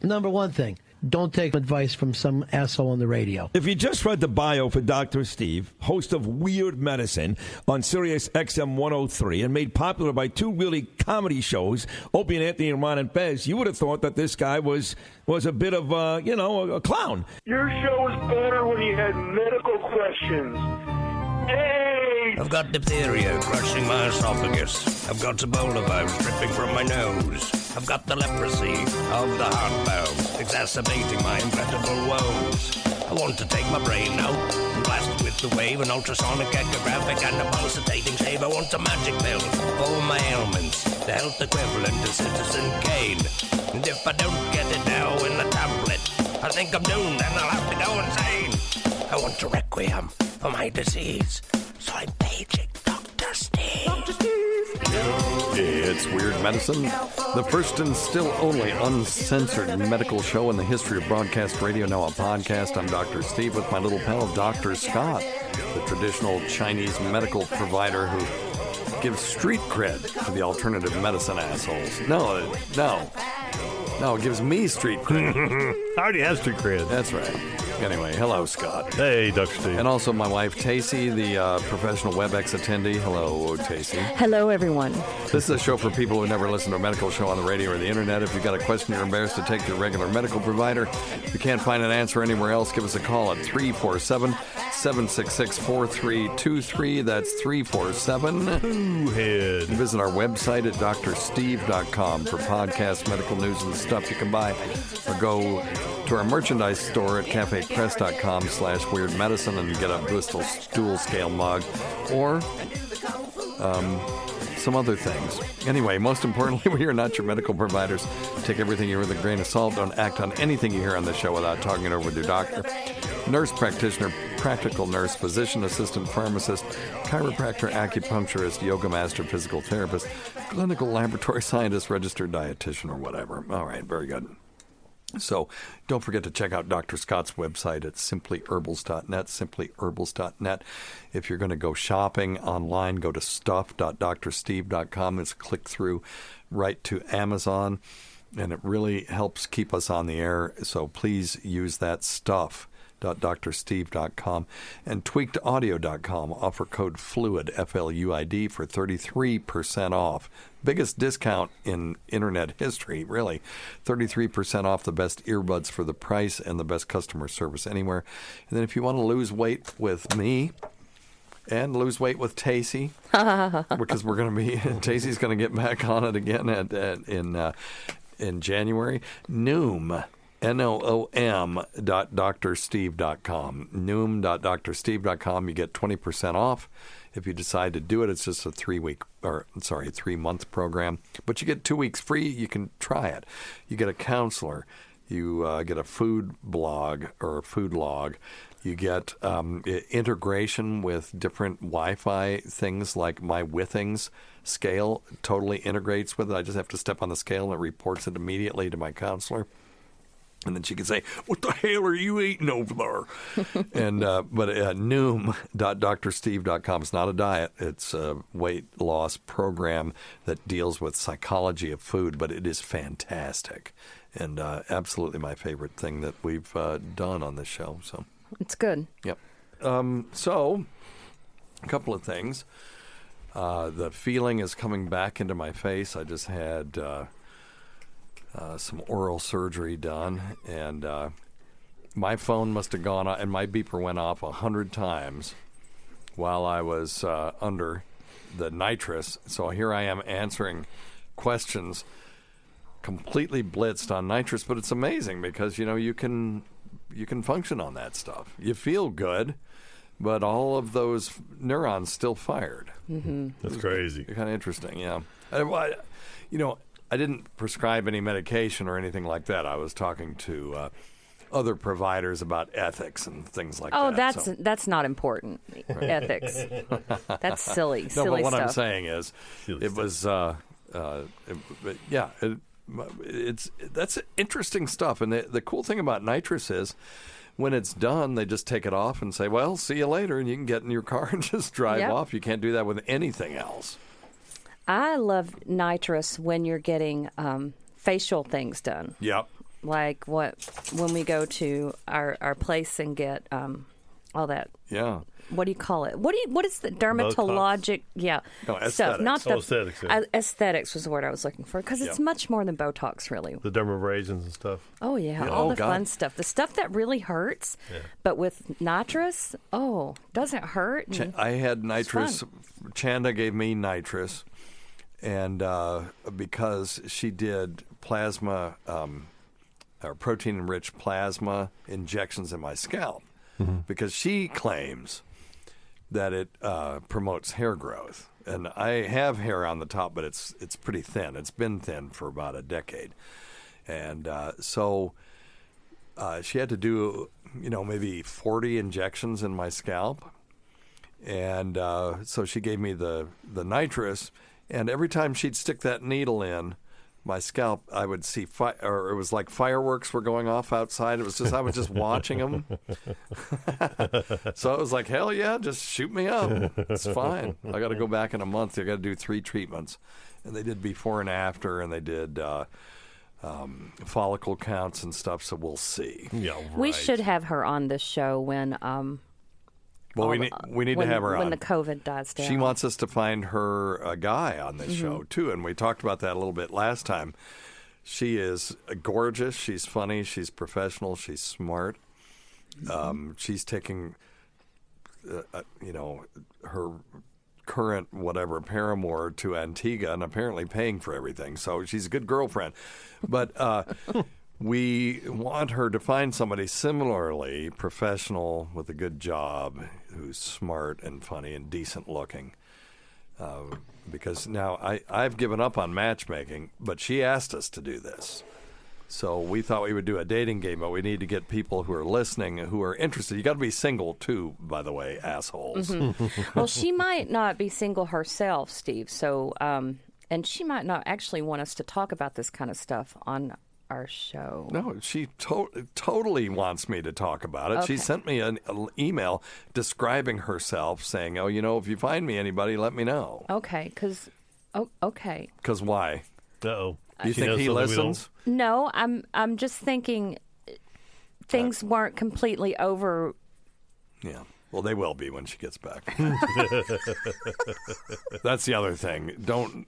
Number one thing, don't take advice from some asshole on the radio. If you just read the bio for Dr. Steve, host of Weird Medicine on Sirius XM 103 and made popular by two really comedy shows, Opie and Anthony and Ron and Bez, you would have thought that this guy was a bit of, a clown. Your show was better when you had medical questions. Hey! I've got diphtheria crushing my esophagus. I've got Ebola virus dripping from my nose. I've got the leprosy of the heart valve, exacerbating my incredible woes. I want to take my brain out and blast it with the wave, an ultrasonic, echographic, and a pulsating shave. I want a magic pill for all my ailments, the health equivalent to Citizen Kane. And if I don't get it now in the tablet, I think I'm doomed and I'll have to go insane. I want a requiem for my disease, so I'm paging Dr. Steve. Dr. Steve. It's Weird Medicine, the first and still only uncensored medical show in the history of broadcast radio, now a podcast. I'm Dr. Steve with my little pal, Dr. Scott, the traditional Chinese medical provider who gives street cred to the alternative medicine assholes. No, it gives me street cred. I already have street cred. That's right. Anyway, hello, Scott. Hey, Dr. Steve. And also my wife, Tacie, the professional WebEx attendee. Hello, Tacie. Hello, everyone. This is a show for people who never listen to a medical show on the radio or the internet. If you've got a question you're embarrassed to take to your regular medical provider, if you can't find an answer anywhere else, give us a call at 347-766-4323. That's 347. Visit our website at drsteve.com for podcasts, medical news, and stuff you can buy. Or go to our merchandise store at cafepress.com/weirdmedicine and get a Bristol stool scale mug or some other things. Anyway, most importantly, we are not your medical providers. Take everything you hear with a grain of salt. Don't act on anything you hear on the show without talking it over with your doctor, nurse practitioner, practical nurse, physician assistant, pharmacist, chiropractor, acupuncturist, yoga master, physical therapist, clinical laboratory scientist, registered dietitian, or whatever. All right, very good. So don't forget to check out Dr. Scott's website at simplyherbals.net, simplyherbals.net. If you're going to go shopping online, go to stuff.drsteve.com. It's a click-through right to Amazon, and it really helps keep us on the air. So please use that stuff.drsteve.com. And tweakedaudio.com. Offer code FLUID, F-L-U-I-D, for 33% off. Biggest discount in internet history, really. 33% off the best earbuds for the price and the best customer service anywhere. And then if you want to lose weight with me and lose weight with Tacie, because we're going to be, Tacie's going to get back on it again in January, Noom. Noom.drsteve.com. Noom.drsteve.com. You get 20% off. If you decide to do it, it's just a 3-month program. But you get 2 weeks free. You can try it. You get a counselor. You get a food blog or a food log. You get integration with different Wi-Fi things like my Withings scale totally integrates with it. I just have to step on the scale and it reports it immediately to my counselor. And then she can say, "What the hell are you eating over there?" And but Noom.drsteve.com. It's not a diet. It's a weight loss program that deals with psychology of food, but it is fantastic and absolutely my favorite thing that we've done on this show. So it's good. Yep. So a couple of things. The feeling is coming back into my face. I just had some oral surgery done, and my phone must have gone off, and my beeper went off 100 times while I was under the nitrous. So here I am answering questions completely blitzed on nitrous, but it's amazing because, you can function on that stuff. You feel good, but all of those neurons still fired. Mm-hmm. That's crazy. Kind of interesting, yeah. I didn't prescribe any medication or anything like that. I was talking to other providers about ethics and things like that. Oh, that's not important. Right. Ethics. That's silly No, but what stuff. I'm saying is, that's interesting stuff. And the cool thing about nitrous is, when it's done, they just take it off and say, "Well, see you later," and you can get in your car and just drive off. You can't do that with anything else. I love nitrous when you're getting facial things done. Yep. like when we go to our place and get all that. Yeah. What do you call it? What is the dermatologic? Botox? Yeah, No, stuff. Not the aesthetics. Yeah. aesthetics was the word I was looking for because it's much more than Botox, really. The dermabrasions and stuff. Oh yeah, all the fun stuff, the stuff that really hurts. Yeah. But with nitrous, doesn't hurt. I had nitrous. Chanda gave me nitrous, and because she did plasma, or protein-enriched plasma injections in my scalp, because she claims that it promotes hair growth. And I have hair on the top, but it's pretty thin. It's been thin for about a decade. And so she had to do, maybe 40 injections in my scalp. And so she gave me the nitrous. And every time she'd stick that needle in my scalp, I would see or it was like fireworks were going off outside. It was just I was just watching them. So it was like, hell yeah, just shoot me up. It's fine. I got to go back in a month. I got to do 3 treatments, and they did before and after, and they did follicle counts and stuff. So we'll see. Yeah, right. We should have her on this show when. Well, we need to have her on. When the COVID dies down. She wants us to find her a guy on this show, too, and we talked about that a little bit last time. She is gorgeous. She's funny. She's professional. She's smart. She's taking, her current paramour to Antigua and apparently paying for everything. So she's a good girlfriend. But we want her to find somebody similarly professional with a good job who's smart and funny and decent looking. Because now I've given up on matchmaking, but she asked us to do this. So we thought we would do a dating game, but we need to get people who are listening, who are interested. You got to be single, too, by the way, assholes. Well, she might not be single herself, Steve. So, and she might not actually want us to talk about this kind of stuff on our show. No, she totally wants me to talk about it. Okay. She sent me an email describing herself, saying, if you find me anybody, let me know. Okay, because okay. Because why? Uh-oh. Do you think he listens? No, I'm just thinking things weren't completely over. Yeah. Well, they will be when she gets back. That's the other thing. Don't.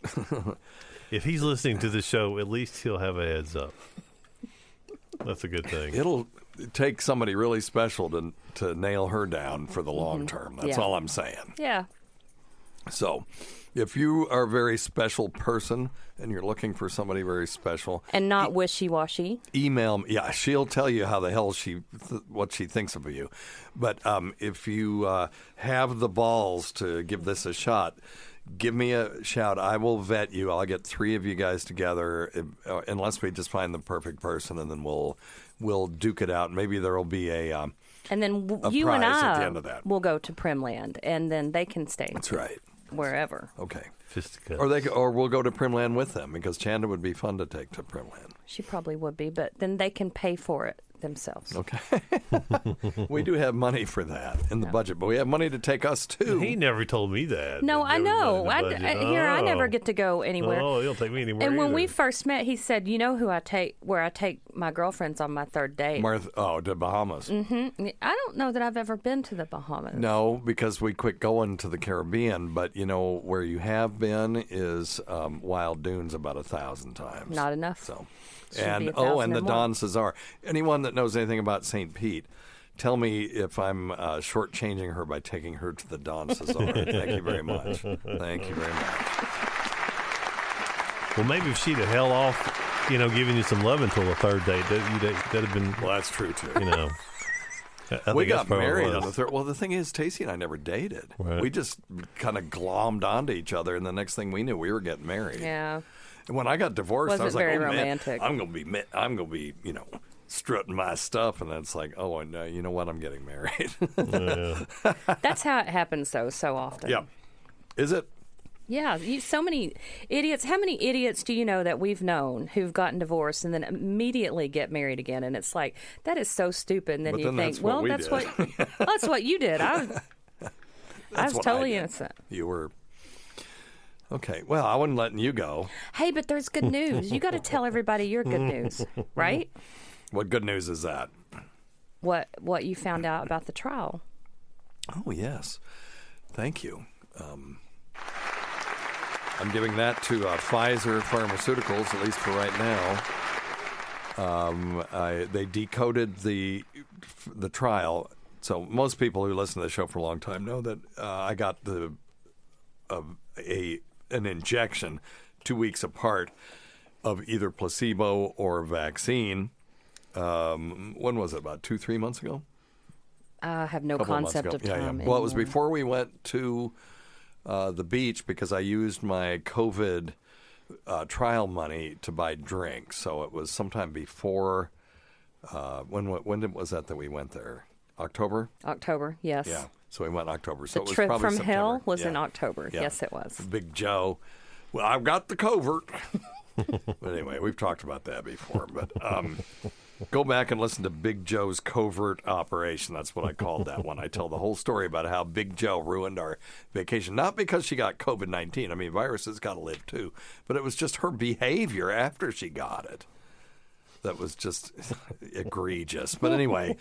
If he's listening to the show, at least he'll have a heads up. That's a good thing. It'll take somebody really special to nail her down for the long term. That's all I'm saying. Yeah. So, if you are a very special person and you're looking for somebody very special, And not wishy-washy. email me. Yeah, she'll tell you how the hell what she thinks of you. But if you have the balls to give this a shot, give me a shout. I will vet you. I'll get 3 of you guys together, unless we just find the perfect person, and then we'll duke it out. Maybe there will be a And then a you and prize at the I end of that. will go to Primland, and then they can stay That's right. wherever. Okay. Fisticuffs. Or we'll go to Primland with them, because Chanda would be fun to take to Primland. She probably would be, but then they can pay for it themselves. Okay. We do have money for that in the budget, but we have money to take us too. He never told me that. No, That I there was know. money in the budget. I never get to go anywhere. Oh, he'll take me anywhere. And when either. we first met, he said, "You know who where I take my girlfriends on my 3rd date." To Bahamas. I don't know that I've ever been to the Bahamas. No, because we quit going to the Caribbean, but where you have been is Wild Dunes about 1,000 times. Not enough. So, Should be and 1,000 and the or more. Don Cesar. Anyone that knows anything about St. Pete, tell me if I'm shortchanging her by taking her to the Don Cesar. Thank you very much. Thank you very much. Well, maybe if she'd have held off, giving you some love until the 3rd date, that'd have been, Well, that's true too. I We think that's got probably married what it on the was. 3rd. Well, the thing is, Tacie and I never dated. Right. We just kind of glommed onto each other, and the next thing we knew, we were getting married. Yeah. And when I got divorced, I Wasn't was like, very "Oh romantic. man, I'm gonna be, strutting my stuff." And then it's like, "Oh, and you know what? I'm getting married." That's how it happens, though, so often. Yeah. Is it? Yeah, so many idiots. How many idiots do you know that we've known who've gotten divorced and then immediately get married again? And it's like, that is so stupid. And then But you then think, that's what we that's did. that's what you did. I was what totally did. innocent. You were. Okay. Well, I wasn't letting you go. Hey, but there's good news. You got to tell everybody your good news, right? What good news is that? What you found out about the trial. Oh, yes. Thank you. I'm giving that to Pfizer Pharmaceuticals, at least for right now. They decoded the trial. So most people who listen to the show for a long time know that I got an injection 2 weeks apart of either placebo or vaccine. When was it? About 2-3 months ago? I have no concept of time. Well, it was before we went to the beach because I used my COVID trial money to buy drinks. So it was sometime before. When was that we went there? October? October, yes. Yeah. So we went in October. So the it was trip probably from September. hell was Yeah. in October. Yeah. Yes, it was. Big Joe. Well, I've got the covert. But anyway, we've talked about that before. But go back and listen to Big Joe's covert operation. That's what I called that one. I tell the whole story about how Big Joe ruined our vacation. Not because she got COVID-19. I mean, viruses got to live too. But it was just her behavior after she got it that was just egregious. But anyway,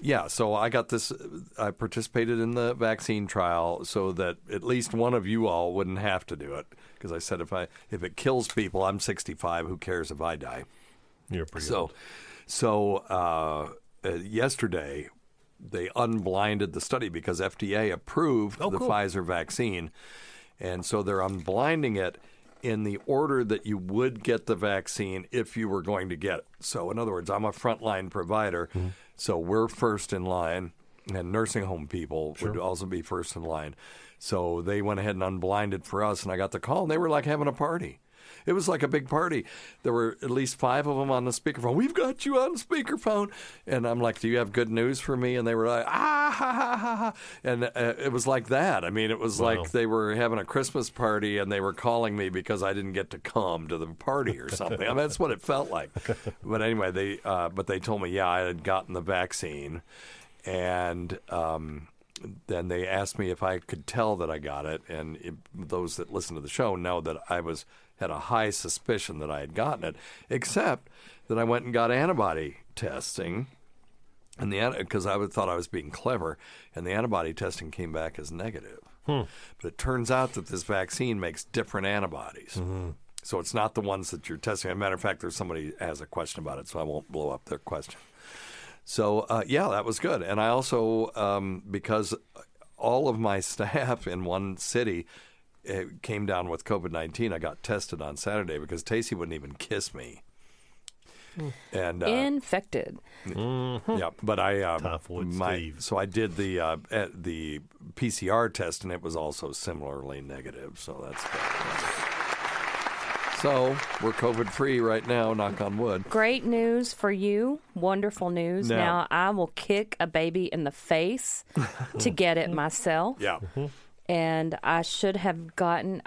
yeah, so I got this. I participated in the vaccine trial so that at least one of you all wouldn't have to do it. Because I said if it kills people, I'm 65. Who cares if I die? You're pretty So, old. so yesterday they unblinded the study because FDA approved the Pfizer vaccine, and so they're unblinding it in the order that you would get the vaccine if you were going to get it. So, in other words, I'm a frontline provider, so we're first in line, and nursing home people would also be first in line. So they went ahead and unblinded for us, and I got the call, and they were like having a party. It was like a big party. There were at least 5 of them on the speakerphone. We've got you on speakerphone. And I'm like, do you have good news for me? And they were like, ah, ha, ha, ha, ha. And it was like that. I mean, it was like they were having a Christmas party and they were calling me because I didn't get to come to the party or something. I mean, that's what it felt like. But anyway, they told me, I had gotten the vaccine. And then they asked me if I could tell that I got it. And those that listen to the show know that I had a high suspicion that I had gotten it, except that I went and got antibody testing, and because I thought I was being clever, and the antibody testing came back as negative. But it turns out that this vaccine makes different antibodies. So it's not the ones that you're testing. As a matter of fact, there's somebody has a question about it, so I won't blow up their question. So, that was good. And I also, because all of my staff in one city came down with COVID-19, I got tested on Saturday because Tacie wouldn't even kiss me. And infected. Yeah, but I Steve. so I did the PCR test, and it was also similarly negative. So that's good. So we're COVID-free right now, knock on wood. Great news for you. Wonderful news. Now I will kick a baby in the face to get it myself. Yeah. And I should have gotten,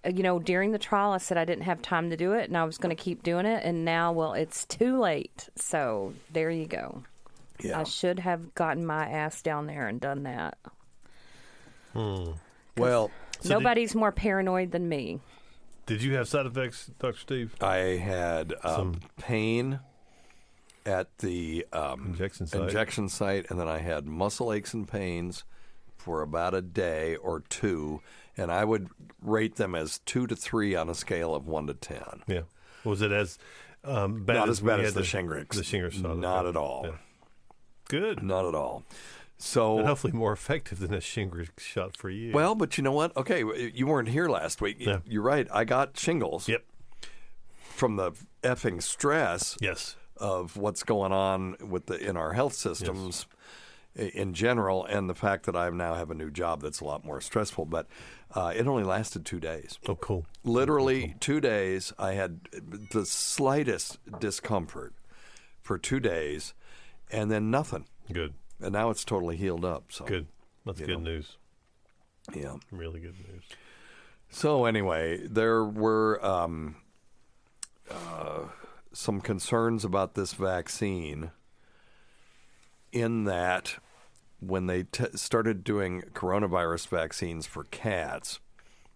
during the trial, I said I didn't have time to do it, and I was going to keep doing it. And now, it's too late. So there you go. Yeah. I should have gotten my ass down there and done that. Well, nobody's more paranoid than me. Did you have side effects, Dr. Steve? I had pain at the injection site, and then I had muscle aches and pains for about a day or two, and I would rate them as 2 to 3 on a scale of 1 to 10. Yeah. Was it as bad Not as as bad we as had the Shingrix. The Shingrix. Not at all. Yeah. Good. Not at all. So, and hopefully more effective than a Shingrix shot for you. Well, but you know what? Okay, you weren't here last week. Yeah. You're right. I got shingles. Yep. From the effing stress. Yes. Of what's going on in our health systems in general, and the fact that I now have a new job that's a lot more stressful. But it only lasted 2 days. Oh, cool. Literally 2 days. I had the slightest discomfort for 2 days, and then nothing. Good. And now it's totally healed up. So good. That's good news. Yeah. Really good news. So anyway, there were some concerns about this vaccine in that when they started doing coronavirus vaccines for cats,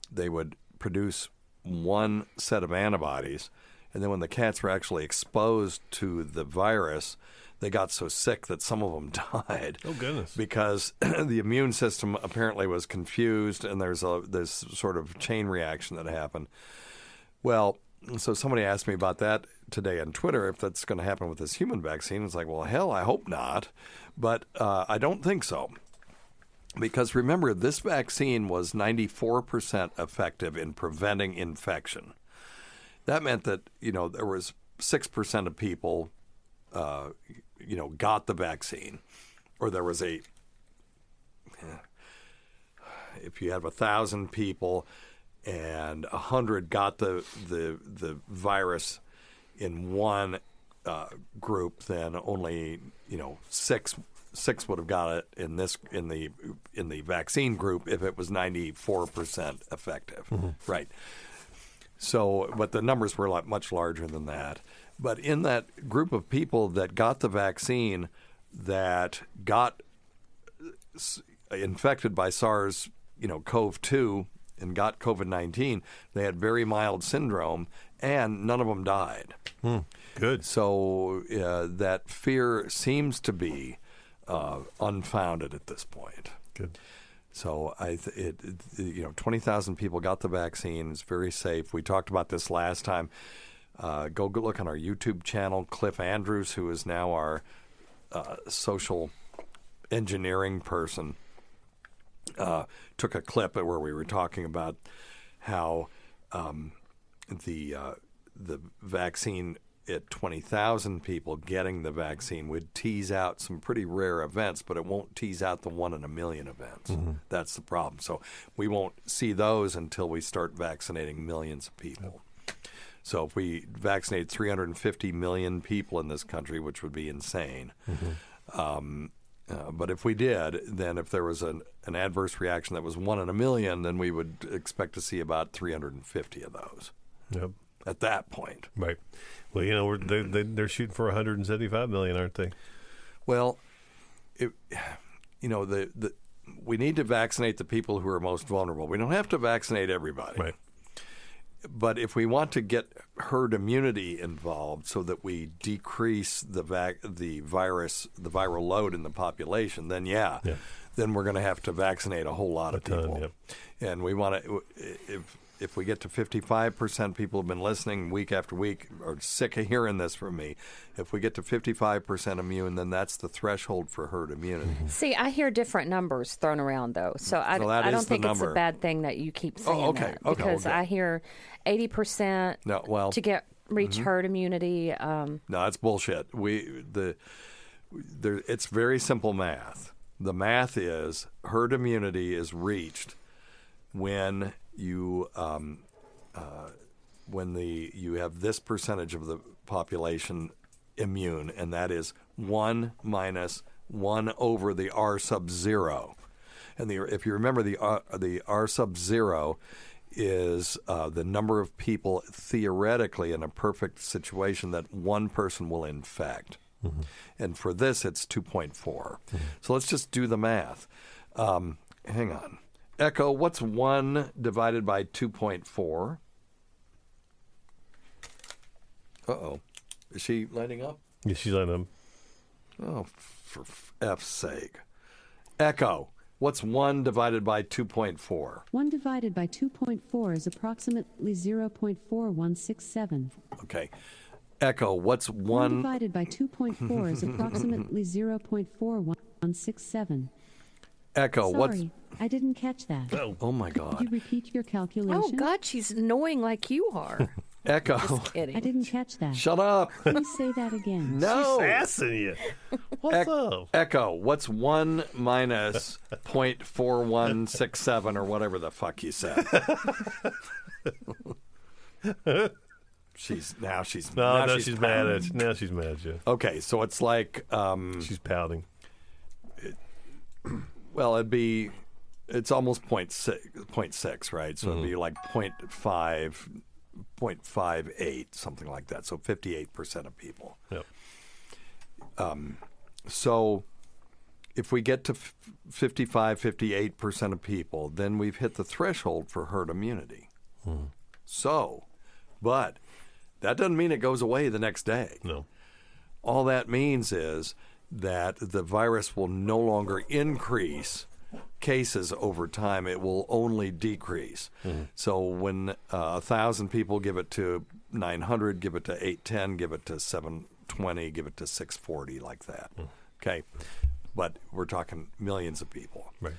they would produce one set of antibodies, And then when the cats were actually exposed to the virus, they got so sick that some of them died. Oh, goodness. Because the immune system apparently was confused, and there's this sort of chain reaction that happened. Well, so somebody asked me about that today on Twitter, if that's going to happen with this human vaccine. It's like, well, hell, I hope not. But I don't think so. Because remember, this vaccine was 94% effective in preventing infection. That meant that, there was 6% of people, got the vaccine. Or there was if you have 1,000 people and 100 got the virus in one group, then only, six would have got it in the vaccine group if it was 94% effective. Mm-hmm. Right. So, but the numbers were much larger than that. But in that group of people that got the vaccine that got infected by SARS, CoV-2 and got COVID-19, they had very mild syndrome, and none of them died. Good. So that fear seems to be unfounded at this point. Good. So 20,000 people got the vaccine. It's very safe. We talked about this last time. Go look on our YouTube channel. Cliff Andrews, who is now our social engineering person, took a clip where we were talking about how the vaccine at 20,000 people getting the vaccine would tease out some pretty rare events, but it won't tease out the 1 in a million events. Mm-hmm. That's the problem. So we won't see those until we start vaccinating millions of people. Yep. So if we vaccinate 350 million people in this country, which would be insane, but if we did, then if there was an adverse reaction that was 1 in a million, then we would expect to see about 350 of those. Yep. At that point. Right. Well, they're shooting for 175 million, aren't they? Well, we need to vaccinate the people who are most vulnerable. We don't have to vaccinate everybody. Right. But if we want to get herd immunity involved so that we decrease the viral load in the population, then then we're going to have to vaccinate a whole lot of people. Yep. And we want to, if we get to 55%, people have been listening week after week, are sick of hearing this from me. If we get to 55% immune, then that's the threshold for herd immunity. See, I hear different numbers thrown around, though. So I don't think it's a bad thing that you keep saying that. Because I hear 80% to reach herd immunity. No, that's bullshit. It's very simple math. The math is herd immunity is reached when you you have this percentage of the population immune, and that is 1 minus 1 over the R sub 0. And if you remember, the R sub 0 is the number of people theoretically in a perfect situation that one person will infect. Mm-hmm. And for this, it's 2.4. Mm-hmm. So let's just do the math. Hang on. Echo, what's 1 divided by 2.4? Uh-oh. Is she lighting up? Yeah, she's lighting up. Oh, for F's sake. Echo, what's 1 divided by 2.4? 1 divided by 2.4 is approximately 0.4167. Okay. Echo, what's 1 divided by 2.4 is approximately 0.4167. Echo, Sorry, I didn't catch that. Oh my God. Could you repeat your calculation? Oh, God, she's annoying like you are. Echo. Just kidding. I didn't catch that. Shut up. Please say that again. No. She's assing you. What's up? Echo, what's 1 minus 0.4167 or whatever the fuck you said? She's mad at you. Now she's mad at you. Okay, so it's like she's pouting. Well, it's almost 0.6, right? So it'd be like 0.58, something like that. So 58% of people. Yep. So if we get to 55, 58% of people, then we've hit the threshold for herd immunity. So, but That doesn't mean it goes away the next day. No. All that means is that the virus will no longer increase cases over time. It will only decrease. So when 1,000 people, give it to 900, give it to 810, give it to 720, give it to 640, like that. Okay? But we're talking millions of people. Right.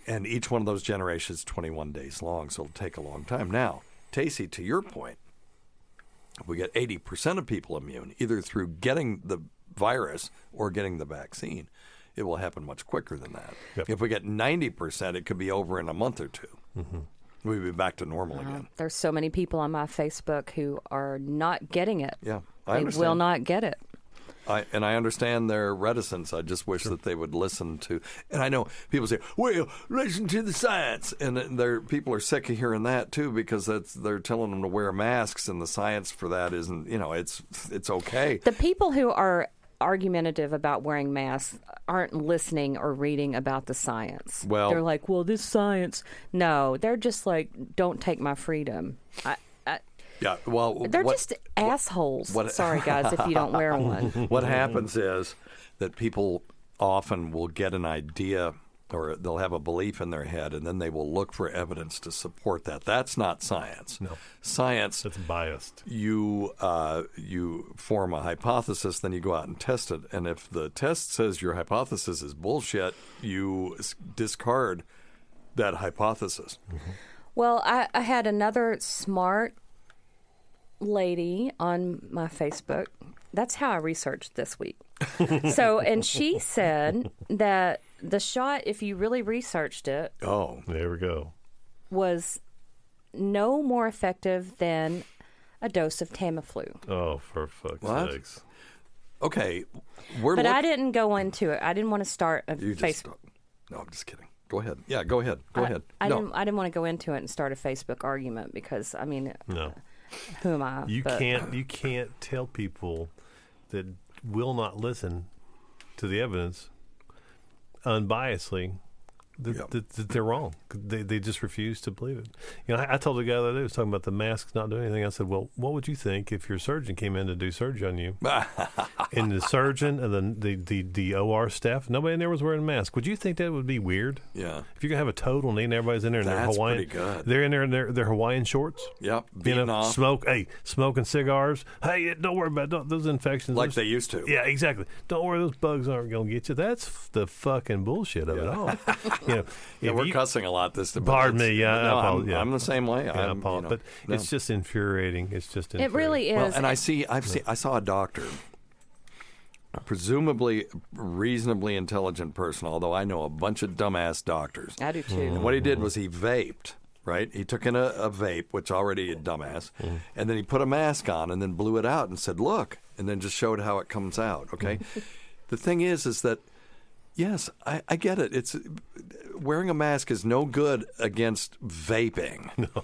And each one of those generations is 21 days long, so it'll take a long time. Now, Tacie, to your point, if we get 80% of people immune, either through getting the virus or getting the vaccine, it will happen much quicker than that. Yep. If we get 90%, it could be over in a month or two. We'll be back to normal again. There's so many people on my Facebook who are not getting it. Yeah, I They understand. will not get it. I understand their reticence. I just wish that they would listen to. And I know people say, "Well, listen to the science," and people are sick of hearing that too, because they're telling them to wear masks, and the science for that isn't. It's okay. The people who are argumentative about wearing masks aren't listening or reading about the science. Well, they're like, "Well, this science." No, they're just like, "Don't take my freedom." Yeah, well, They're just assholes. Sorry, guys, if you don't wear one. What happens is that people often will get an idea, or they'll have a belief in their head, and then they will look for evidence to support that. That's not science. No. Science, That's biased. you form a hypothesis, then you go out and test it. And if the test says your hypothesis is bullshit, you discard that hypothesis. Well, I had another smart lady on my Facebook. That's how I researched this week. And she said that the shot, if you really researched it, There we go. was no more effective than a dose of Tamiflu. Oh, for fuck's What? sakes. Okay, But I didn't go into it. I didn't want to start a You just Facebook. No, I'm just kidding. Go ahead. Yeah, go ahead. Go ahead. I No. didn't want to go into it and start a Facebook argument because No. who am I? You But- can't tell people that will not listen to the evidence unbiasedly that they're wrong. They just refuse to believe it. I told the guy the other day who was talking about the masks not doing anything. I said, "Well, what would you think if your surgeon came in to do surgery on you, and the surgeon and the OR staff, nobody in there was wearing a mask? Would you think that would be weird? Yeah. If you're gonna have a total need and everybody's in there in their That's Hawaiian, pretty good. they're in there in their Hawaiian shorts." Yep. Beating off Smoking cigars. Hey, don't worry about those infections. like they used to. Yeah, exactly. Don't worry, those bugs aren't going to get you. That's the fucking bullshit of it all. Yeah, we're cussing a lot this. Pardon me. Yeah, no, I apologize. I'm the same way. Yeah, I apologize. But it's just infuriating. It's just It infuriating. really is. Well, and I saw a doctor, presumably reasonably intelligent person, although I know a bunch of dumbass doctors. I do too. And what he did was he vaped, right? He took in a vape, which already a dumbass, and then he put a mask on and then blew it out and said, "Look," and then just showed how it comes out, okay? The thing is that, yes, I get it. It's wearing a mask is no good against vaping. No.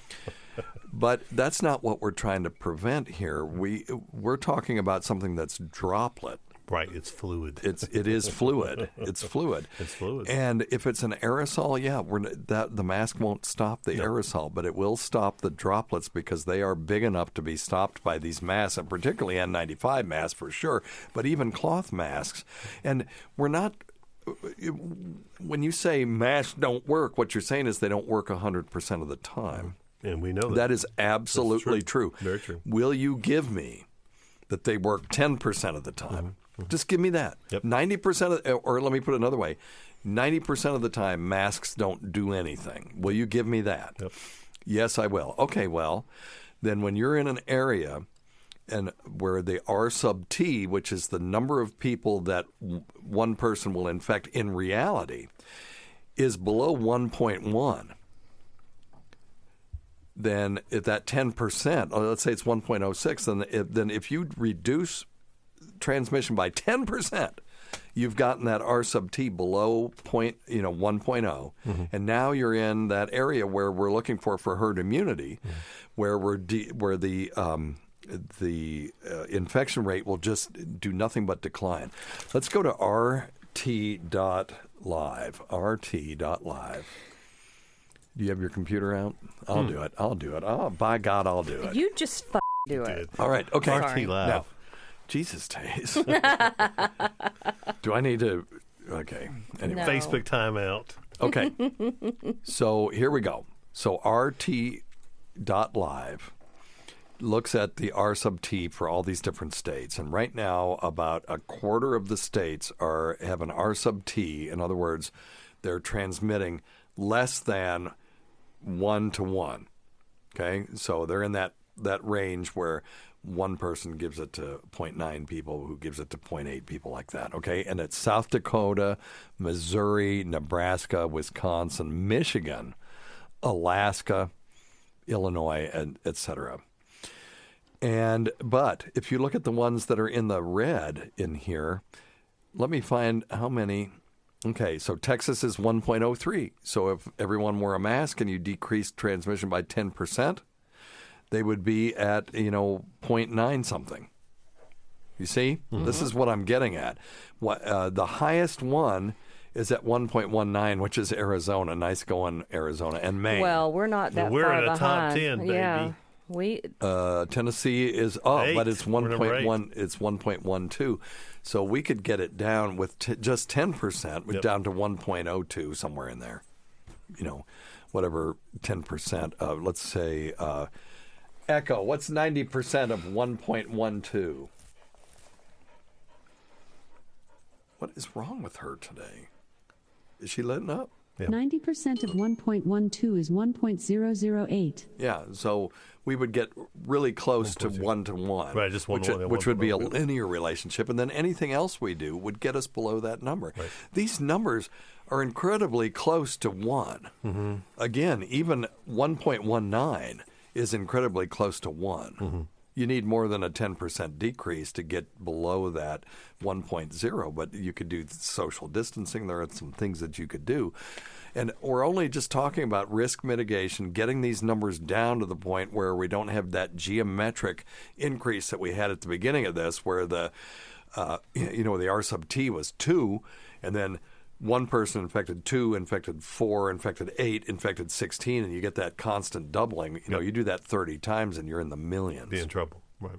But that's not what we're trying to prevent here. We're talking about something that's droplet. Right, it's fluid. It is fluid. It's fluid. It's fluid. And if it's an aerosol, the mask won't stop the aerosol, but it will stop the droplets because they are big enough to be stopped by these masks, and particularly N95 masks for sure, but even cloth masks. And we're not. When you say masks don't work, what you're saying is they don't work 100% of the time. And we know that. That is absolutely true. Very true. Will you give me that they work 10% of the time? Just give me that. Yep. 90% or let me put it another way, 90% of the time masks don't do anything. Will you give me that? Yep. Yes, I will. Okay, well, then when you're in an area and where the R sub T, which is the number of people that one person will infect in reality, is below 1.1, then at that 10%, or let's say it's 1.06, then if you reduce transmission by 10%, you've gotten that R sub T below 1.0, and now you're in that area where we're looking for herd immunity, where the infection rate will just do nothing but decline. Let's go to rt.live. rt.live. Do you have your computer out? I'll do it. Oh, by God, I'll do it. You just do it. All right. Okay. RT Live. Now, Jesus, Tace. Do I need to? Okay. Anyway. No. Facebook timeout. Okay. So here we go. So RT.live looks at the R sub T for all these different states. And right now, about a quarter of the states have an R sub T. In other words, they're transmitting less than 1 to 1. Okay? So they're in that range where one person gives it to 0.9 people, who gives it to 0.8 people, like that. Okay? And it's South Dakota, Missouri, Nebraska, Wisconsin, Michigan, Alaska, Illinois, and et cetera. But if you look at the ones that are in the red in here, let me find how many. Okay, so Texas is 1.03. So if everyone wore a mask and you decreased transmission by 10%, they would be at, 0.9 something. You see? Mm-hmm. This is what I'm getting at. The highest one is at 1.19, which is Arizona. Nice going, Arizona, and Maine. Well, we're not that we're far in the behind. top 10, baby. Yeah. Tennessee is up, Eight. but it's We're number 1.1. It's 1.12. So we could get it down with just 10%, down to 1.02, somewhere in there. Whatever 10% of, let's say, Echo. What's 90% of 1.12? What is wrong with her today? Is she letting up? Yeah. 90% of 1.12 is 1.008. Yeah, so we would get really close to 1 to 1. Right, just 1 to 1. Which would be a linear relationship, and then anything else we do would get us below that number. Right. These numbers are incredibly close to 1. Mm-hmm. Again, even 1.19 is incredibly close to 1. Mm-hmm. You need more than a 10% decrease to get below that 1.0, but you could do social distancing. There are some things that you could do. And we're only just talking about risk mitigation, getting these numbers down to the point where we don't have that geometric increase that we had at the beginning of this, where the R sub T was 2, and then one person infected 2, infected 4, infected 8, infected 16, and you get that constant doubling. You do that 30 times and you're in the millions. Be in trouble, right?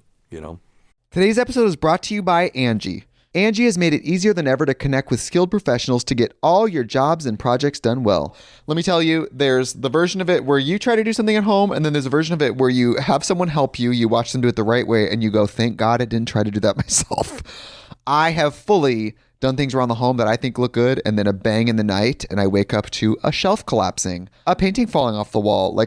Today's episode is brought to you by Angie. Angie has made it easier than ever to connect with skilled professionals to get all your jobs and projects done well. Let me tell you, there's the version of it where you try to do something at home, and then there's a version of it where you have someone help you, you watch them do it the right way, and you go, thank God I didn't try to do that myself. I have fully done things around the home that I think look good, and then a bang in the night, and I wake up to a shelf collapsing, a painting falling off the wall.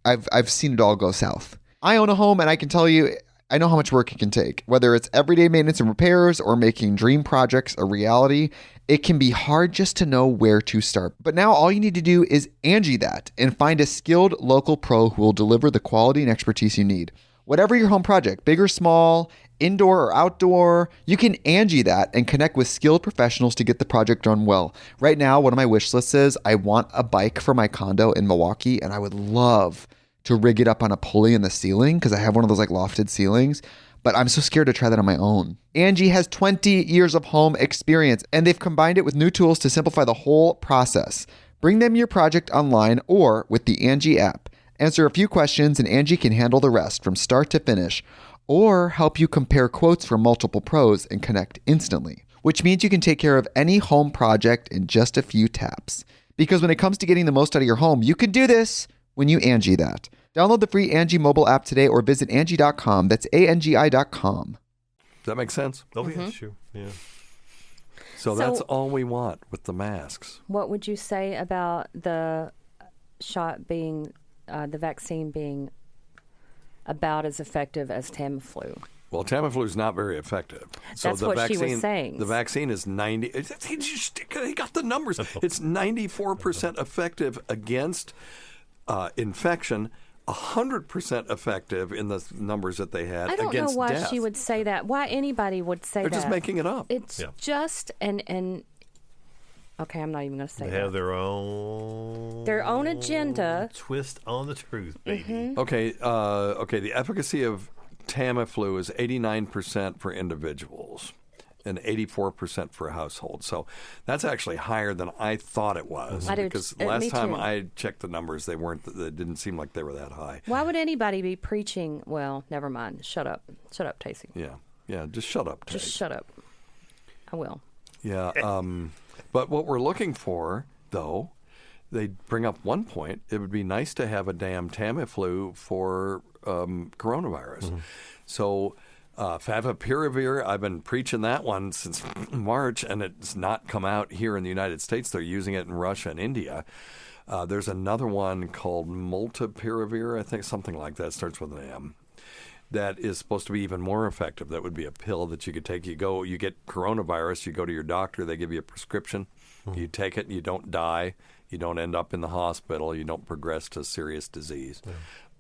I've seen it all go south. I own a home, and I can tell you, I know how much work it can take. Whether it's everyday maintenance and repairs or making dream projects a reality, it can be hard just to know where to start. But now all you need to do is Angie that and find a skilled local pro who will deliver the quality and expertise you need. Whatever your home project, big or small, indoor or outdoor, you can Angie that and connect with skilled professionals to get the project done well. Right now, one of my wish lists is I want a bike for my condo in Milwaukee, and I would love to rig it up on a pulley in the ceiling because I have one of those lofted ceilings, but I'm so scared to try that on my own. Angie has 20 years of home experience, and they've combined it with new tools to simplify the whole process. Bring them your project online or with the Angie app. Answer a few questions and Angie can handle the rest from start to finish, or help you compare quotes from multiple pros and connect instantly, which means you can take care of any home project in just a few taps. Because when it comes to getting the most out of your home, you can do this when you Angie that. Download the free Angie mobile app today or visit Angie.com. That's ANGI.com. Does that make sense? Oh, yeah, sure. Yeah. So that's all we want with the masks. What would you say about the shot being, the vaccine being about as effective as Tamiflu? Well, Tamiflu is not very effective. That's what she was saying. The vaccine is 90. He got the numbers. It's 94% effective against infection. 100% effective in the numbers that they had against death. I don't know why she would say that. Why anybody would say that. They're just making it up. It's just and okay, I'm not even going to say that. They have their own agenda. Twist on the truth, baby. Mm-hmm. Okay, the efficacy of Tamiflu is 89% for individuals. and 84% for a household. So that's actually higher than I thought it was. Because last time I checked the numbers, they didn't seem like they were that high. Why would anybody be preaching? Well, never mind. Shut up, Tacie. Yeah. Just shut up, Tacie. Just shut up. I will. Yeah. But what we're looking for, though, they bring up one point. It would be nice to have a damn Tamiflu for coronavirus. Mm-hmm. So Favipiravir, I've been preaching that one since March, and it's not come out here in the United States. They're using it in Russia and India. There's another one called Molnupiravir, I think, something like that. It starts with an M. That is supposed to be even more effective. That would be a pill that you could take. You get coronavirus, you go to your doctor, they give you a prescription. Mm-hmm. You take it, and you don't die. You don't end up in the hospital. You don't progress to serious disease. Yeah.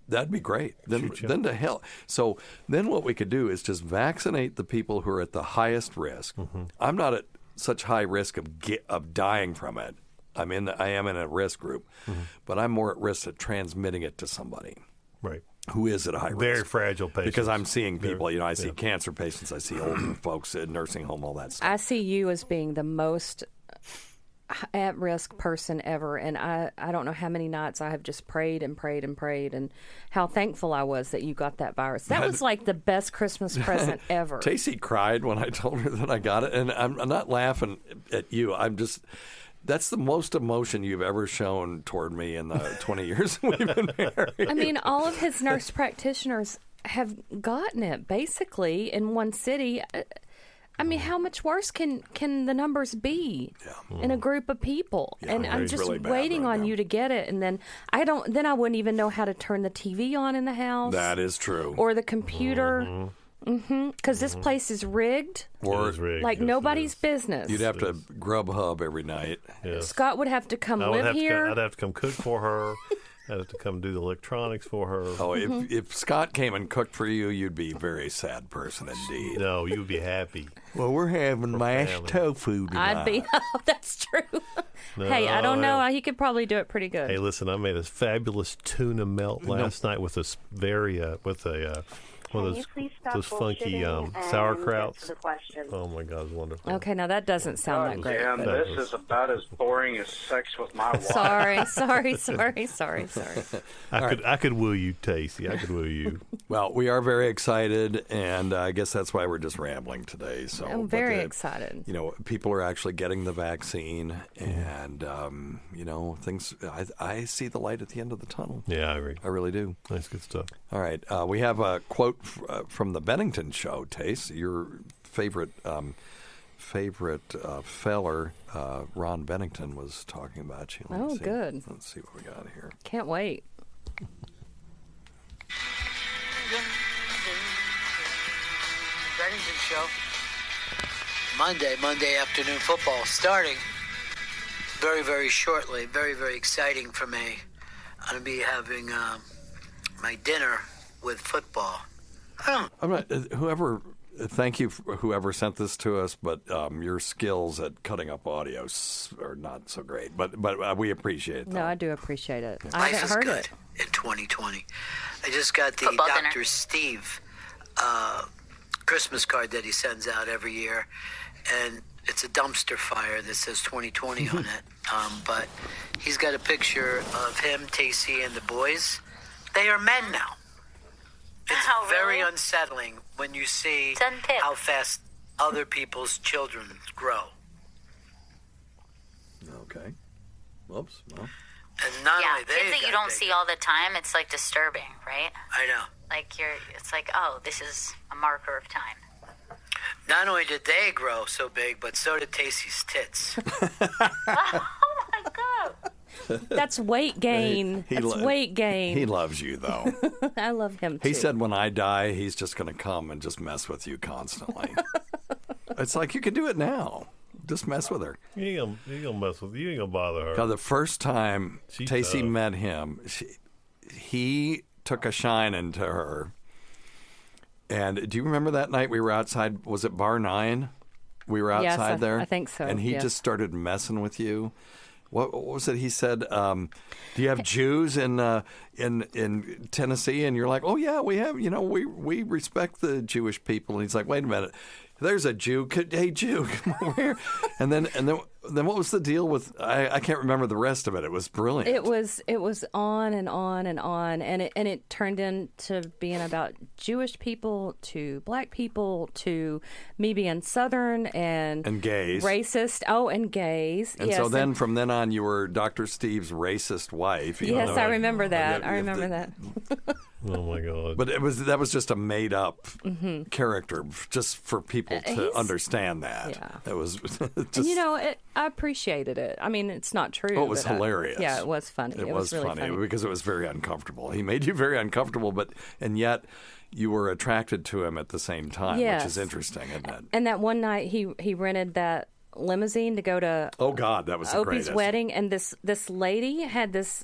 That'd be great. Then to hell. So then what we could do is just vaccinate the people who are at the highest risk. Mm-hmm. I'm not at such high risk of dying from it. I am in a risk group, but I'm more at risk of transmitting it to somebody. Right. Who is at a high risk. Very fragile patients. Because I'm seeing people, I see cancer patients, I see older folks in nursing home, all that stuff. I see you as being the most at-risk person ever, and I don't know how many nights I have just prayed and prayed and prayed, and how thankful I was that you got that virus. That was like the best Christmas present ever. Tacie cried when I told her that I got it, and I'm not laughing at you. That's the most emotion you've ever shown toward me in the 20 years we've been married. I mean, all of his nurse practitioners have gotten it, basically, in one city. I mean, how much worse can the numbers be in a group of people? Yeah, and I'm just really waiting on you to get it, and then I wouldn't even know how to turn the TV on in the house. That is true. Or the computer. Because this place is rigged. Or rigged. Like nobody's business. You'd have to Grubhub every night. Yes. Scott would have to come live here. I'd have to come cook for her. I'd have to come do the electronics for her. Oh, if Scott came and cooked for you, you'd be a very sad person indeed. No, you'd be happy. Well, we're having mashed tofu tonight. I'd be. Oh, that's true. No, hey, I don't know. He could probably do it pretty good. Hey, listen, I made a fabulous tuna melt last night with a one of those funky sauerkrauts. Oh my God, it's wonderful. Okay, now that doesn't sound that great. Damn, this is about as boring as sex with my wife. Sorry. I could woo you, Tacie. I could woo you. Well, we are very excited, and I guess that's why we're just rambling today. So I'm very excited. People are actually getting the vaccine, and things. I see the light at the end of the tunnel. Yeah, I agree. I really do. That's good stuff. All right, we have a quote from the Bennington show, Tace, your favorite feller, Ron Bennington, was talking about you. Good. Let's see what we got here. Can't wait. Bennington show. Monday afternoon football starting very, very shortly. Very, very exciting for me. I'm going to be having my dinner with football. I'm not. Thank you, whoever sent this to us. But your skills at cutting up audio are not so great. But we appreciate it. No, I do appreciate it. I haven't heard it in 2020. I just got the Football Dr. dinner. Steve Christmas card that he sends out every year, and it's a dumpster fire that says 2020 on it. But he's got a picture of him, Tacie, and the boys. They are men now. It's very unsettling when you see how fast other people's children grow. Okay. Whoops. Well. And not only kids that you don't see all the time, it's like disturbing, right? I know. Like it's like, oh, this is a marker of time. Not only did they grow so big, but so did Tacie's tits. Oh my God. That's weight gain. Weight gain. He loves you, though. I love him, too. He said when I die, he's just going to come and just mess with you constantly. It's like, you can do it now. Just mess with her. You ain't gonna mess with you. You ain't gonna bother her. Now, the first time Tacie met him, he took a shine into her. And do you remember that night we were outside? Was it Bar 9? We were outside there? I think so. And he just started messing with you. What was it? He said, "Do you have Jews in Tennessee?" And you're like, "Oh yeah, we have. We respect the Jewish people." And he's like, "Wait a minute, There's a Jew. Hey, Jew, come over here. And then what was the deal with? I can't remember the rest of it. It was brilliant. It was on and on and on, and it turned into being about Jewish people to black people to me being Southern and gays, racist. Oh, and gays. And yes, so then from then on, you were Dr. Steve's racist wife. Yes, I remember that. I remember that. Oh my God! But that was just a made up character, just for people to understand that. Yeah. It was just. And, I appreciated it. I mean, it's not true. Oh, it was hilarious. It was funny. It was really funny because it was very uncomfortable. He made you very uncomfortable, and yet you were attracted to him at the same time, yes. which is interesting, isn't it? And that one night, he rented that limousine to go to. Oh God, that was the Opie's greatest. wedding, and this lady had this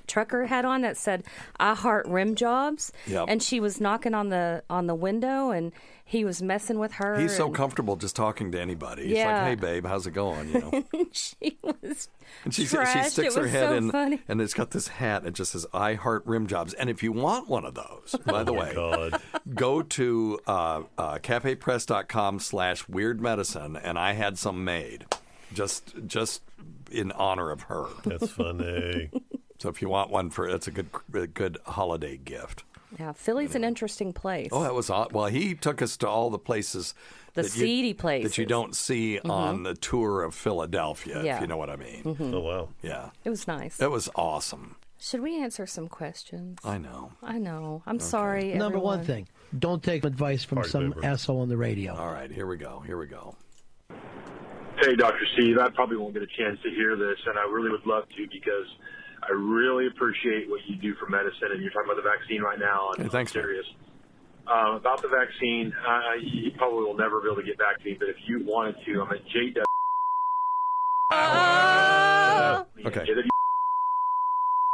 trucker hat on that said "I heart rim jobs," and she was knocking on the window, and he was messing with her. He's so comfortable just talking to anybody. He's like, "Hey, babe, how's it going?" You know. She was. And she trashed. sticks her head in, funny. and it's got this hat. It just says "I heart rim jobs." And if you want one of those, by the way, go to cafepress.com/weirdmedicine, and I had some made, just in honor of her. That's funny. So if you want one it's a good holiday gift. Yeah, Philly's an interesting place. Oh, that was well. He took us to all the places, seedy places that you don't see on the tour of Philadelphia. If you know what I mean. Mm-hmm. Oh wow. Yeah, it was nice. It was awesome. Should we answer some questions? I know. I'm sorry. Number everyone. one thing: don't take advice from some asshole on the radio. All right, here we go. Hey, Dr. Steve, I probably won't get a chance to hear this, and I really would love to because I really appreciate what you do for medicine, and you're talking about the vaccine right now, and thanks, I'm serious. About the vaccine, you probably will never be able to get back to me, but if you wanted to, I'm at JW. Okay.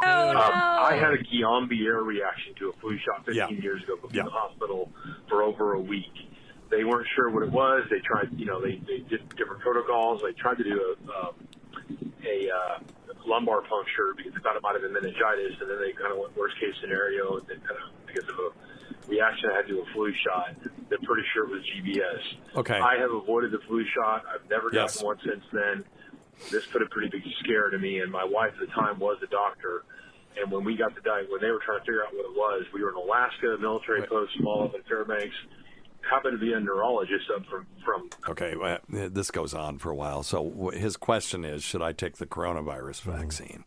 I had a Guillain-Barré reaction to a flu shot 15 years ago, in the hospital for over a week. They weren't sure what it was. They tried, they did different protocols. They tried to do a lumbar puncture because they thought it might have been meningitis, and then they kind of went worst case scenario, and then kind of because of a reaction I had to a flu shot. They're pretty sure it was GBS. Okay. I have avoided the flu shot. I've never gotten one since then. This put a pretty big scare to me, and my wife at the time was a doctor. And when we got when they were trying to figure out what it was, we were in Alaska, military post, small up in Fairbanks. Happened to be a neurologist up from. Okay, well, this goes on for a while. So his question is, should I take the coronavirus vaccine?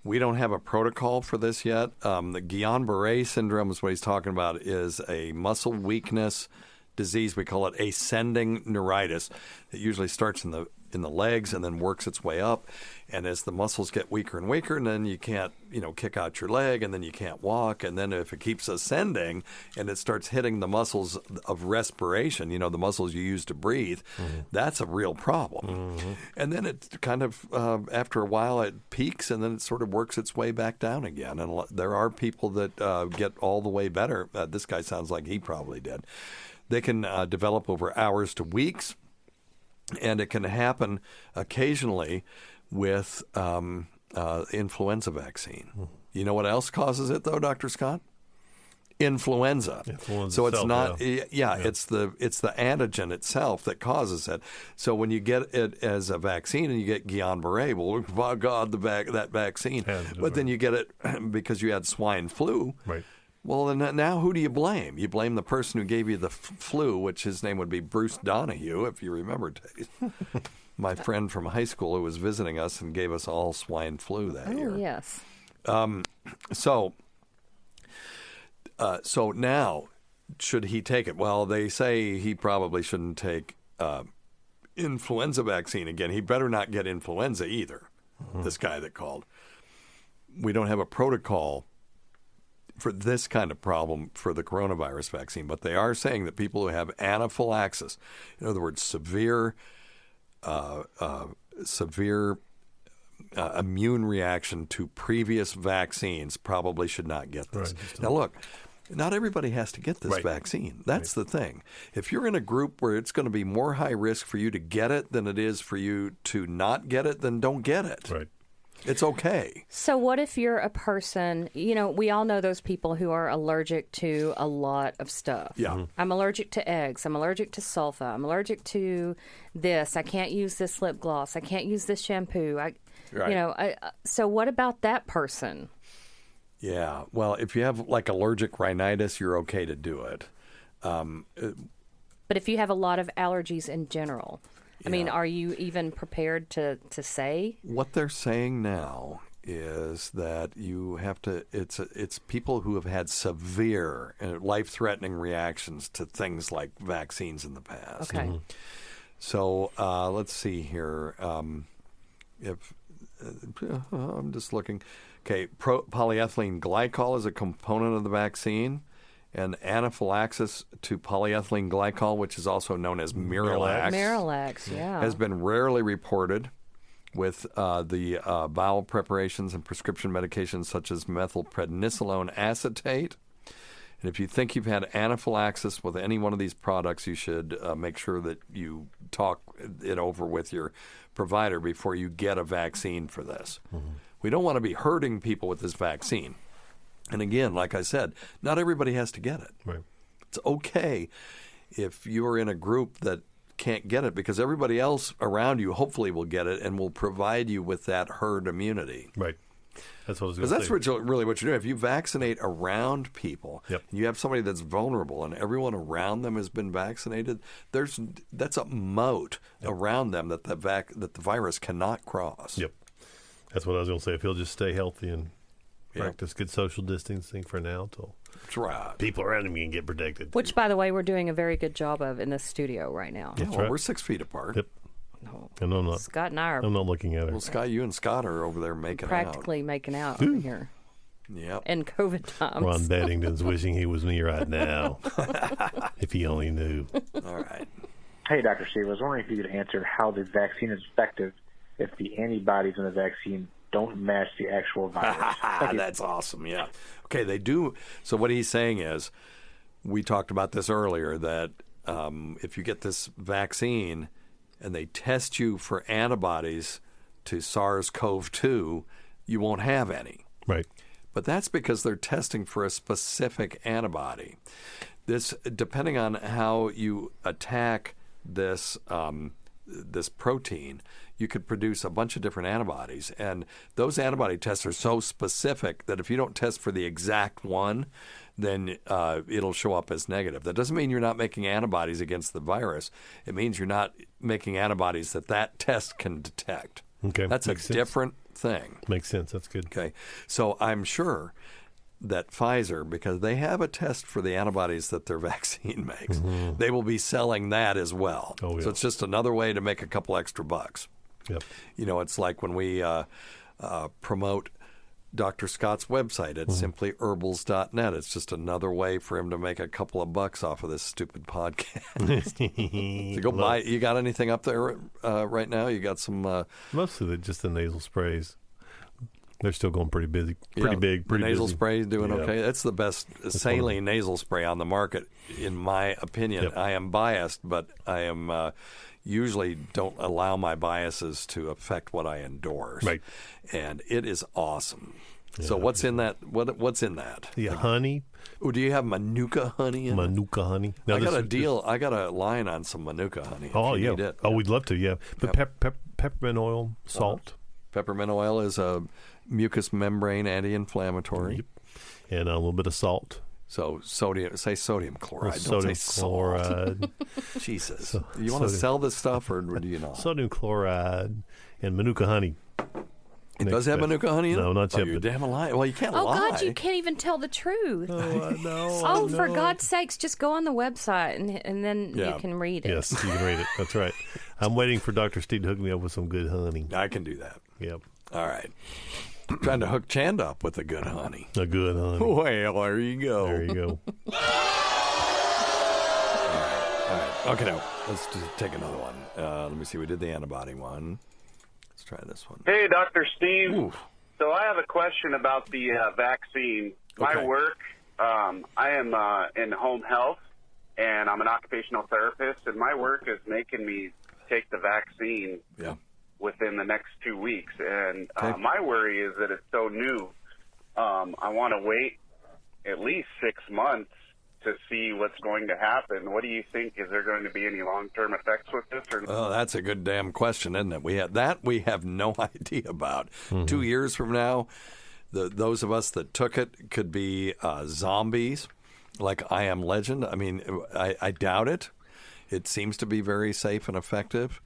We don't have a protocol for this yet. The Guillain-Barré syndrome is what he's talking about, is a muscle weakness disease. We call it ascending neuritis. It usually starts in the legs and then works its way up. And as the muscles get weaker and weaker, and then you can't, kick out your leg, and then you can't walk. And then if it keeps ascending and it starts hitting the muscles of respiration, the muscles you use to breathe, that's a real problem. And then it kind of, after a while, it peaks and then it sort of works its way back down again. And there are people that get all the way better. This guy sounds like he probably did. They can develop over hours to weeks. And it can happen occasionally with influenza vaccine. You know what else causes it, though, Dr. Scott? Influenza. So it's not. It's the antigen itself that causes it. So when you get it as a vaccine and you get Guillain-Barré, well, by God, that vaccine. But then you get it because you had swine flu. Right. Well, then now who do you blame? You blame the person who gave you the flu, which his name would be Bruce Donahue, if you remember, Tacie. My friend from high school who was visiting us and gave us all swine flu that year. Oh, yes. So now, should he take it? Well, they say he probably shouldn't take influenza vaccine again. He better not get influenza either, this guy that called. We don't have a protocol for this kind of problem for the coronavirus vaccine, but they are saying that people who have anaphylaxis, in other words, severe immune reaction to previous vaccines, probably should not get this. Right, now, look, not everybody has to get this vaccine. That's the thing. If you're in a group where it's going to be more high risk for you to get it than it is for you to not get it, then don't get it. Right. It's okay. So what if you're a person, we all know those people who are allergic to a lot of stuff. Yeah. I'm allergic to eggs. I'm allergic to sulfa. I'm allergic to this. I can't use this lip gloss. I can't use this shampoo. So what about that person? Yeah. Well, if you have like allergic rhinitis, you're okay to do it. But if you have a lot of allergies in general, I mean, are you even prepared to say? What they're saying now is that you have to. It's people who have had severe, life-threatening reactions to things like vaccines in the past. Okay. So let's see here. If I'm just looking. Okay, polyethylene glycol is a component of the vaccine. And anaphylaxis to polyethylene glycol, which is also known as Miralax. Miralax, yeah. Has been rarely reported with the bowel preparations and prescription medications such as methylprednisolone acetate. And if you think you've had anaphylaxis with any one of these products, you should make sure that you talk it over with your provider before you get a vaccine for this. Mm-hmm. We don't want to be hurting people with this vaccine. And again, like I said, not everybody has to get it. Right. It's okay if you're in a group that can't get it because everybody else around you hopefully will get it and will provide you with that herd immunity. Right. That's what I was going to say. Because that's really what you're doing. If you vaccinate around people, Yep. and you have somebody that's vulnerable and everyone around them has been vaccinated, that's a moat around them that the virus cannot cross. Yep. That's what I was going to say. If he'll just stay healthy and practice good social distancing for now till people around him can get protected. Which, by the way, we're doing a very good job of in this studio right now. Yeah, well, we're 6 feet apart. Yep. No. And I'm not. Scott and I are I'm not looking at her. Well, Scott, you and Scott are over there making practically out. making out over here. Yep. In COVID times. Ron Beddington's wishing he was me right now. If he only knew. All right. Hey, Dr. Steve, I was wondering if you could answer how the vaccine is effective if the antibodies in the vaccine don't match the actual virus. That's awesome, yeah. Okay, they do. So what he's saying is, we talked about this earlier, that if you get this vaccine and they test you for antibodies to SARS-CoV-2, you won't have any. Right. But that's because they're testing for a specific antibody. This, depending on how you attack this this protein, you could produce a bunch of different antibodies. And those antibody tests are so specific that if you don't test for the exact one, then it'll show up as negative. That doesn't mean you're not making antibodies against the virus. It means you're not making antibodies that test can detect. Okay. That's a different thing. Makes sense. That's good. Okay. So I'm sure that Pfizer, because they have a test for the antibodies that their vaccine makes, they will be selling that as well. Oh, yeah. So it's just another way to make a couple extra bucks. Yep. You know, it's like when we promote Dr. Scott's website at simplyherbals.net. It's just another way for him to make a couple of bucks off of this stupid podcast. So go buy. You got anything up there right now? You got some? Mostly just the nasal sprays. They're still going pretty busy, pretty big, pretty the nasal busy. spray doing okay. That's the best saline nasal spray on the market, in my opinion. Yep. I am biased, but I am usually don't allow my biases to affect what I endorse. Right. And it is awesome. Yeah, so what's in that? What's in that? The honey. Oh, do you have Manuka honey in Manuka honey. I got a deal. I got a line on some Manuka honey. Oh, yeah. Need it. Oh, we'd love to, yeah. But peppermint oil, salt. Peppermint oil is a mucous membrane anti-inflammatory. Yep. And a little bit of salt. So sodium chloride. Sodium Don't say chloride. Salt. Jesus. You want to sell this stuff or do you not? Sodium chloride and Manuka honey. It does have Manuka honey in it? No, not yet. You're damn lying. Well, you can't lie. Oh, God, you can't even tell the truth. Oh, I know. Oh, for God's sakes, just go on the website and then you can read it. Yes, you can read it. That's right. I'm waiting for Dr. Steve to hook me up with some good honey. I can do that. Yep. All right. Trying to hook Chand up with a good honey. A good honey. Well, there you go. There you go. All right. Okay, now, let's just take another one. Let me see. We did the antibody one. Let's try this one. Hey, Dr. Steve. Ooh. So I have a question about the vaccine. Okay. My work, I am in home health, and I'm an occupational therapist, and my work is making me take the vaccine within the next 2 weeks. And my worry is that it's so new. I want to wait at least 6 months to see what's going to happen. What do you think? Is there going to be any long-term effects with this? Or Oh, that's a good damn question, isn't it? We have no idea about. 2 years from now, those of us that took it could be zombies, like I Am Legend. I mean, I doubt it. It seems to be very safe and effective.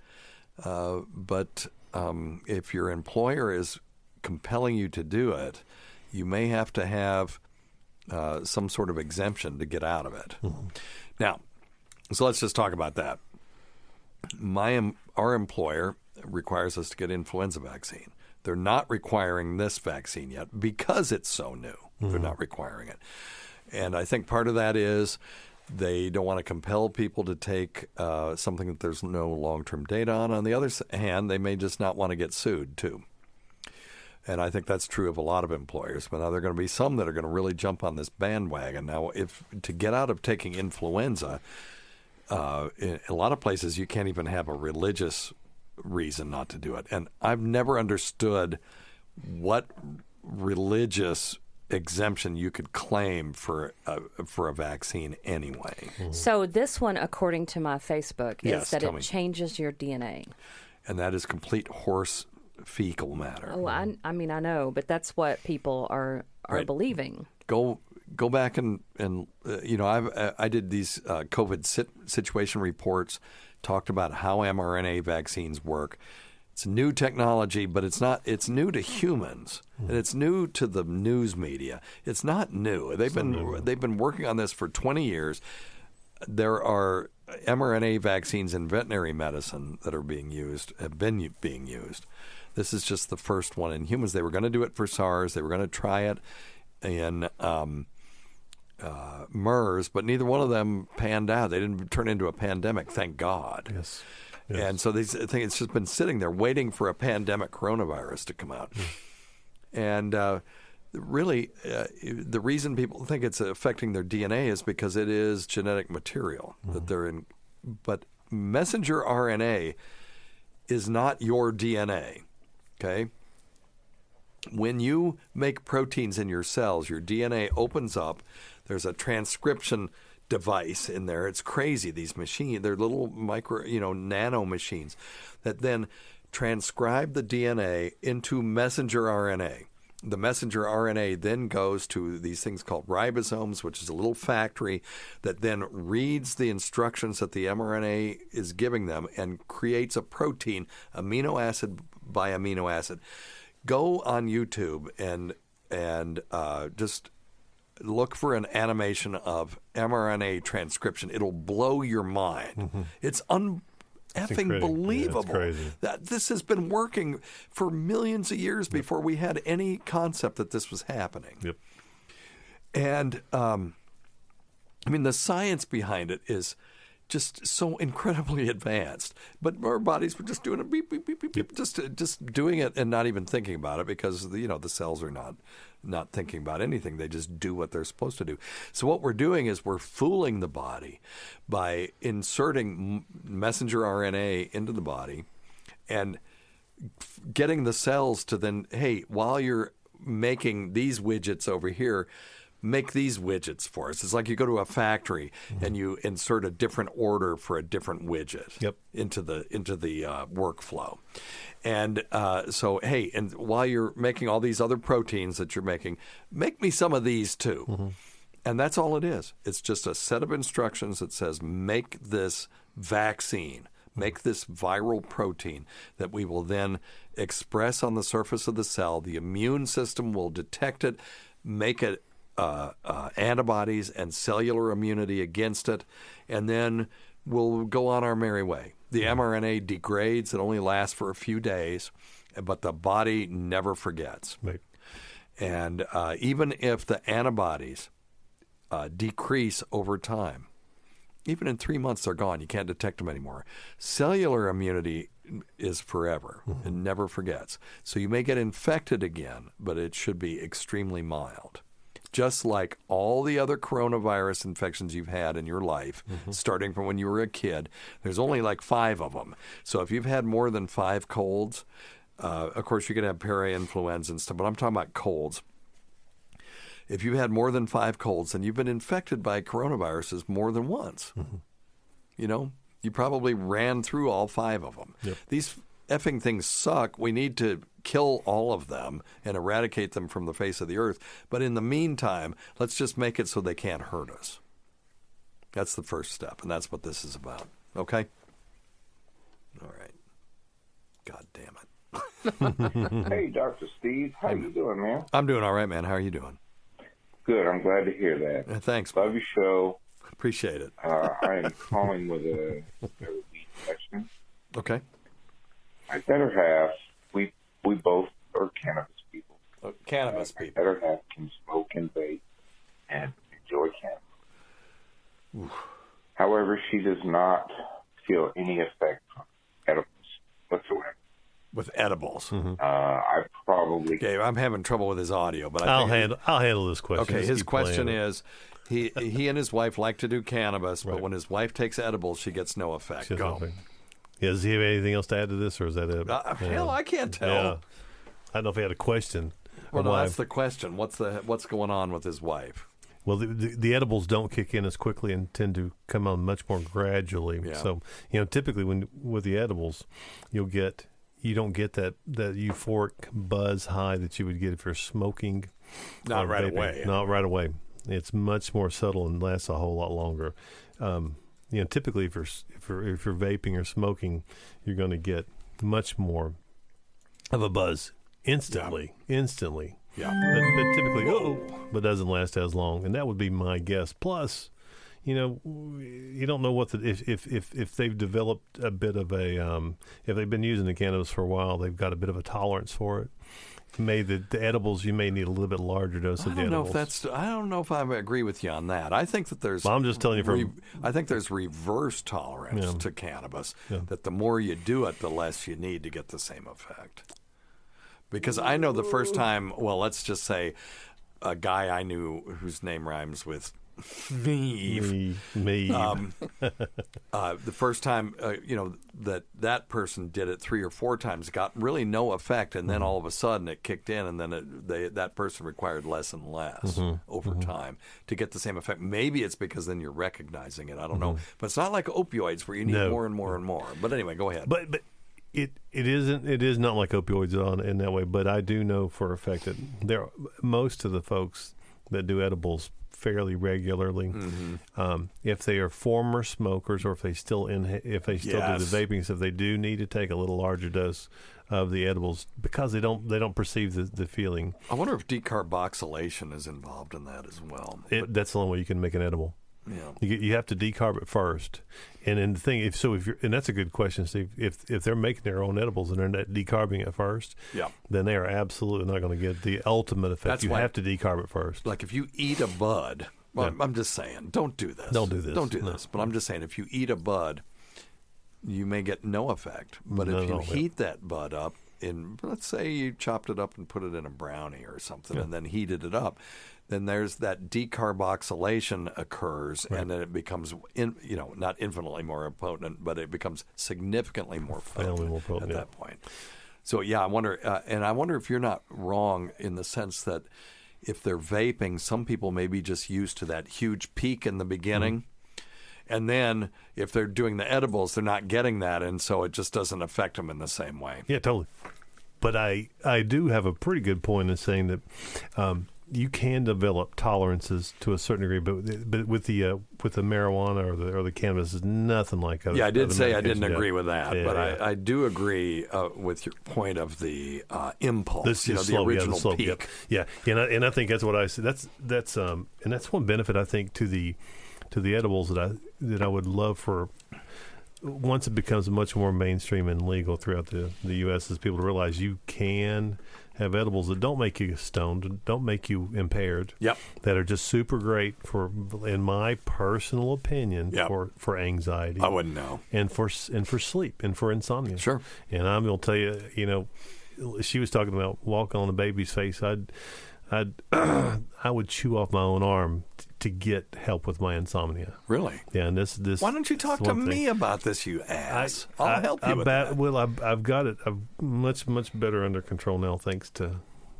But if your employer is compelling you to do it, you may have to have some sort of exemption to get out of it. Now, so let's just talk about that. Our employer requires us to get influenza vaccine. They're not requiring this vaccine yet because it's so new. They're not requiring it. And I think part of that is they don't want to compel people to take something that there's no long-term data on. On the other hand, they may just not want to get sued, too. And I think that's true of a lot of employers. But now there are going to be some that are going to really jump on this bandwagon. Now, if to get out of taking influenza, in a lot of places you can't even have a religious reason not to do it. And I've never understood what religious exemption you could claim for a vaccine anyway. So this one, according to my Facebook, is Yes, that tell it me. changes your DNA. And that is complete horse fecal matter. Oh, I mean, I know, but that's what people are Right. believing. Go back and I did these COVID situation reports, talked about how mRNA vaccines work. It's new technology, but it's new to humans, and it's new to the news media. It's not new. They've been working on this for 20 years. There are mRNA vaccines in veterinary medicine that have been being used. This is just the first one in humans. They were going to do it for SARS. They were going to try it in MERS, but neither one of them panned out. They didn't turn into a pandemic, thank God. Yes. And so I think it's just been sitting there waiting for a pandemic coronavirus to come out. And really, the reason people think it's affecting their DNA is because it is genetic material that they're in. But messenger RNA is not your DNA, okay? When you make proteins in your cells, your DNA opens up. There's a transcription device in there. It's crazy. These machines, they're little nano machines that then transcribe the DNA into messenger RNA. The messenger RNA then goes to these things called ribosomes, which is a little factory that then reads the instructions that the mRNA is giving them and creates a protein, amino acid by amino acid. Go on YouTube and just look for an animation of mRNA transcription. It'll blow your mind. It's effing believable. Yeah, it's crazy. That this has been working for millions of years before we had any concept that this was happening. Yep. And the science behind it is just so incredibly advanced. But our bodies were just doing it, beep, beep, beep, beep, beep, just doing it and not even thinking about it because the cells are not thinking about anything. They just do what they're supposed to do. So what we're doing is we're fooling the body by inserting messenger RNA into the body and getting the cells to then, hey, while you're making these widgets over here, make these widgets for us. It's like you go to a factory and you insert a different order for a different widget into the workflow. And so, hey, and while you're making all these other proteins that you're making, make me some of these too. And that's all it is. It's just a set of instructions that says make this vaccine, make this viral protein that we will then express on the surface of the cell. The immune system will detect it, make it antibodies and cellular immunity against it, and then we'll go on our merry way. The mRNA degrades. It only lasts for a few days, but the body never forgets. Right. And even if the antibodies decrease over time, even in 3 months they're gone. You can't detect them anymore. Cellular immunity is forever. It never forgets. So you may get infected again, but it should be extremely mild. just like all the other coronavirus infections you've had in your life, starting from when you were a kid. There's only like 5 of them. So if you've had more than 5 colds, of course, you can have parainfluenza and stuff, but I'm talking about colds. If you've had more than 5 colds, then you've been infected by coronaviruses more than once. You know, you probably ran through all 5 of them. Yep. These effing things suck. We need to kill all of them and eradicate them from the face of the earth. But in the meantime, let's just make it so they can't hurt us. That's the first step, and that's what this is about. Okay? All right. God damn it. Hey, Dr. Steve. How you doing, man? I'm doing all right, man. How are you doing? Good. I'm glad to hear that. Thanks. Love your show. Appreciate it. I am calling with a weed question. Okay. My better half, we both are cannabis people. Cannabis people. My better half can smoke and vape and enjoy cannabis. Oof. However, she does not feel any effect from edibles whatsoever. With edibles. I probably... Okay, I'm having trouble with his audio, but I'll handle this question. Okay, Just his keep question playing it. is, he and his wife like to do cannabis, but when his wife takes edibles, she gets no effect. Go. Yeah, does he have anything else to add to this, or is that it? Hell, I can't tell. Yeah. I don't know if he had a question. Well, no, that's the question. What's going on with his wife? Well, the edibles don't kick in as quickly and tend to come on much more gradually. Yeah. So, typically with the edibles, you don't get that euphoric buzz high that you would get if you're smoking. Not right vaping. away. Not right away. It's much more subtle and lasts a whole lot longer. Typically if you're vaping or smoking, you're going to get much more of a buzz instantly. Yeah. But typically, but doesn't last as long, and that would be my guess. Plus, you don't know what if they've developed a bit of a if they've been using the cannabis for a while, they've got a bit of a tolerance for it. The edibles, you may need a little bit larger dose of the edibles. I don't know if I agree with you on that. I think that there's. Well, I'm just telling you I think there's reverse tolerance to cannabis. Yeah. That the more you do it, the less you need to get the same effect. Because I know the first time. Well, let's just say a guy I knew whose name rhymes with me. The first time, that person did it 3 or 4 times, got really no effect, and then all of a sudden it kicked in, and then that person required less and less over time to get the same effect. Maybe it's because then you're recognizing it. I don't know, but it's not like opioids where you need more and more and more. But anyway, go ahead. But it is not like opioids in that way. But I do know for a fact that most of the folks that do edibles fairly regularly, if they are former smokers or if they still do the vaping stuff, they do need to take a little larger dose of the edibles because they don't perceive the feeling. I wonder if decarboxylation is involved in that as well. That's the only way you can make an edible. Yeah, you have to decarb it first, and then the thing if you're, and that's a good question, Steve. If they're making their own edibles and they're not decarbing it first, then they are absolutely not going to get the ultimate effect. You have to decarb it first. Like if you eat a bud, I'm just saying, don't do this. Don't do this. Don't do this. But I'm just saying, if you eat a bud, you may get no effect. But if you heat that bud up let's say you chopped it up and put it in a brownie or something, and then heated it up, then there's that decarboxylation occurs, and then it becomes, not infinitely more potent, but it becomes significantly more potent at that point. So, I wonder, and I wonder if you're not wrong in the sense that if they're vaping, some people may be just used to that huge peak in the beginning. And then if they're doing the edibles, they're not getting that, and so it just doesn't affect them in the same way. Yeah, totally. But I do have a pretty good point in saying that you can develop tolerances to a certain degree, but with the marijuana or the cannabis is nothing like other. Yeah, I did say I didn't medications. agree with that, but I do agree with your point of the impulse. The original peak. Yeah, and I think that's what I said. That's and that's one benefit I think to the edibles that I would love for once it becomes much more mainstream and legal throughout the U.S. is people to realize you can have edibles that don't make you stoned, don't make you impaired. That are just super great for, in my personal opinion, for anxiety. I wouldn't know. And for sleep and for insomnia. Sure. And I'm going to tell you, she was talking about walking on a baby's face. I would chew off my own arm to get help with my insomnia. Really? Yeah, and this. Why don't you talk to me about this, you ass? I'll help you with that. Well, I've got it much better under control now, thanks to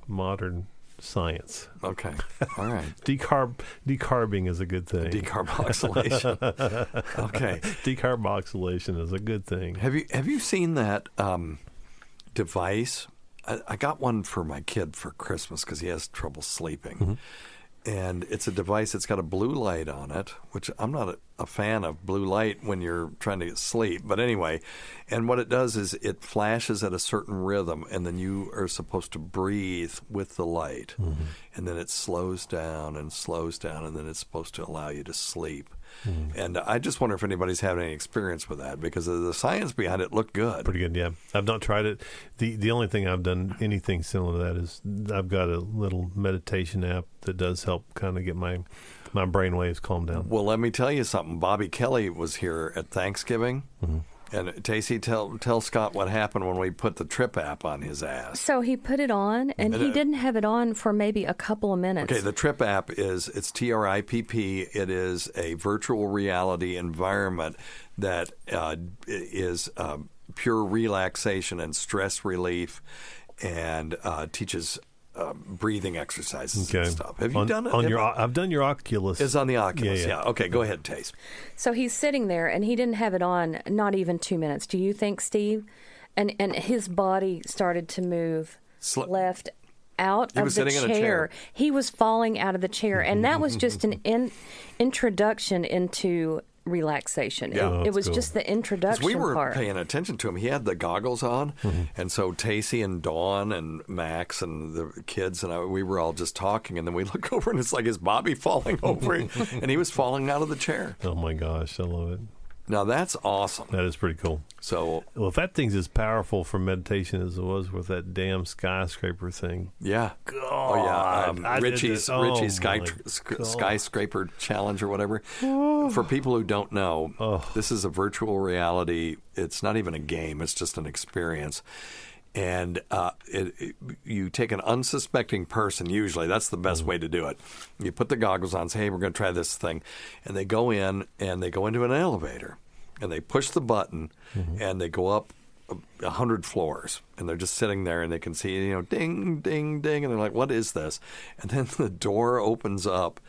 modern science. Okay. All right. Decarbing is a good thing. Decarboxylation. Okay. Decarboxylation is a good thing. Have you seen that device? I got one for my kid for Christmas because he has trouble sleeping. Mm-hmm. And it's a device that's got a blue light on it, which I'm not a fan of blue light when you're trying to get sleep. But anyway, and what it does is it flashes at a certain rhythm, and then you are supposed to breathe with the light. Mm-hmm. And then it slows down, and then it's supposed to allow you to sleep. Mm-hmm. And I just wonder if anybody's had any experience with that, because the science behind it looked good. Pretty good, yeah. I've not tried it. The only thing I've done anything similar to that is I've got a little meditation app that does help kind of get my brain waves calmed down. Well, let me tell you something. Bobby Kelly was here at Thanksgiving. Mm-hmm. And Tacie, tell Scott what happened when we put the Trip app on his ass. So he put it on, and he didn't have it on for maybe a couple of minutes. Okay, the Trip app it's TRIPP. It is a virtual reality environment that is pure relaxation and stress relief, and teaches breathing exercises and stuff. Have you done it? I've done your Oculus. It's on the Oculus, yeah. Okay, go ahead, Tace. So he's sitting there, and he didn't have it on not even 2 minutes. Do you think, Steve? And his body started to move left out of the chair. He was falling out of the chair, and that was just an introduction into relaxation. Yeah. It was cool. Just the introduction part. We were paying attention to him. He had the goggles on, and so Tacie and Dawn and Max and the kids and we were all just talking, and then we look over, and it's like his Bobby falling over, and he was falling out of the chair. Oh, my gosh. I love it. Now, that's awesome. That is pretty cool. So, well, if that thing's as powerful for meditation as it was with that damn skyscraper thing. Yeah. God, Richie's skyscraper challenge or whatever. For people who don't know, this is a virtual reality. It's not even a game. It's just an experience. And you take an unsuspecting person, usually. That's the best way to do it. You put the goggles on, say, hey, we're going to try this thing. And they go in, and they go into an elevator. And they push the button, and they go up 100 floors. And they're just sitting there, and they can see, ding, ding, ding. And they're like, what is this? And then the door opens up,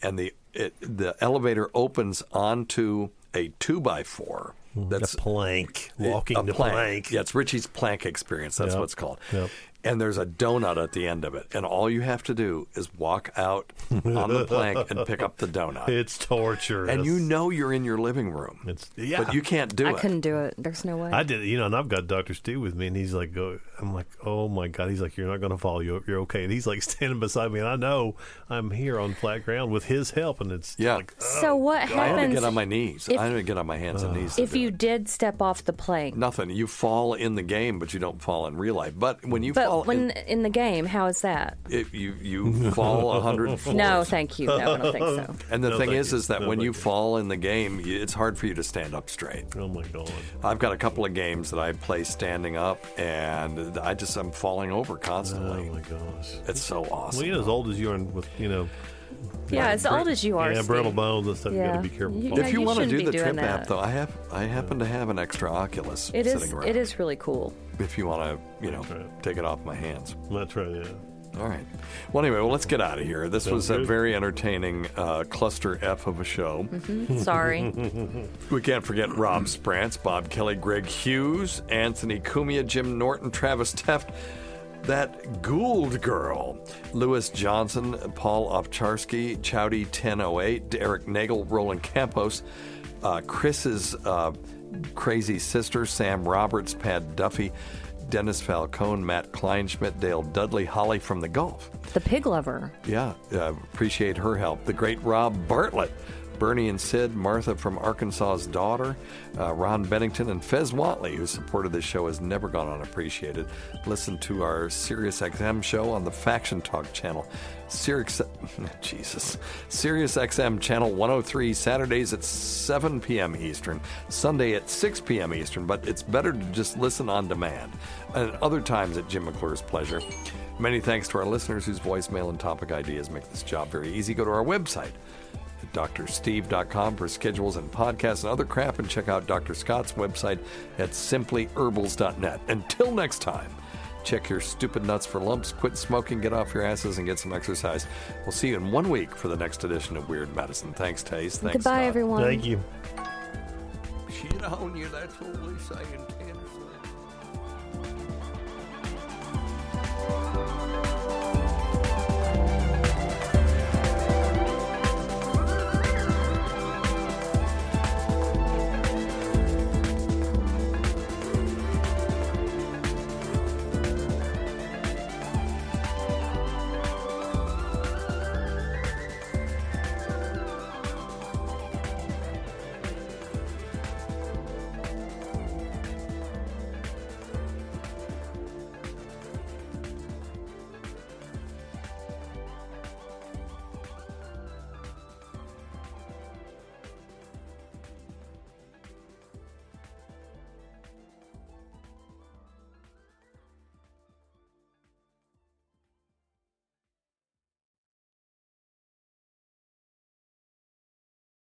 and the elevator opens onto a 2x4. That's a plank. Walking the plank. Yeah, it's Richie's plank experience. That's what it's called. Yep. And there's a donut at the end of it. And all you have to do is walk out on the plank and pick up the donut. It's torture. And you're in your living room. But you can't do it. I couldn't do it. There's no way. I did it, and I've got Dr. Steve with me, and he's like, I'm like, oh my God. He's like, you're not going to fall. You're okay. And he's like standing beside me, and I know I'm here on flat ground with his help. And it's like, so what happens? I had to get on my knees. I had to get on my hands and knees. If you did step off the plank. Nothing. You fall in the game, but you don't fall in real life. But when you fall in the game, how is that? You fall 100 floors. No, thank you. No, I don't think so. And the thing is that when you fall in the game, it's hard for you to stand up straight. Oh my God! I've got a couple of games that I play standing up, and I'm falling over constantly. Oh my gosh! It's so awesome. Well, as old as you are, with Yeah, as old as you are. Yeah, brittle bones and stuff. You got to be careful. If you want to do the Trip app, though, I happen to have an extra Oculus sitting around. It is really cool. If you want to, take it off my hands. That's right. Yeah. All right. Well, anyway, let's get out of here. This was a very entertaining cluster F of a show. Mm-hmm. Sorry. We can't forget Rob Sprance, Bob Kelly, Greg Hughes, Anthony Cumia, Jim Norton, Travis Teft, that Gould girl, Lewis Johnson, Paul Ovcharsky, Chowdy 1008, Derek Nagel, Roland Campos, Chris's crazy sister, Sam Roberts, Pat Duffy, Dennis Falcone, Matt Kleinschmidt, Dale Dudley, Holly from the Gulf. The pig lover. Yeah, appreciate her help. The great Rob Bartlett, Bernie and Sid, Martha from Arkansas's daughter, Ron Bennington, and Fez Watley, who supported this show, has never gone unappreciated. Listen to our SiriusXM show on the Faction Talk channel. SiriusXM channel 103, Saturdays at 7 p.m. Eastern, Sunday at 6 p.m. Eastern, but it's better to just listen on demand, and other times at Jim McClure's pleasure. Many thanks to our listeners whose voicemail and topic ideas make this job very easy. Go to our website at drsteve.com for schedules and podcasts and other crap, and check out Dr. Scott's website at simplyherbals.net. Until next time, check your stupid nuts for lumps, quit smoking, get off your asses, and get some exercise. We'll see you in 1 week for the next edition of Weird Medicine. Thanks, Tace. Thanks, Goodbye, Scott. everyone. Thank you. Shit on you, that's what we say in Tennessee.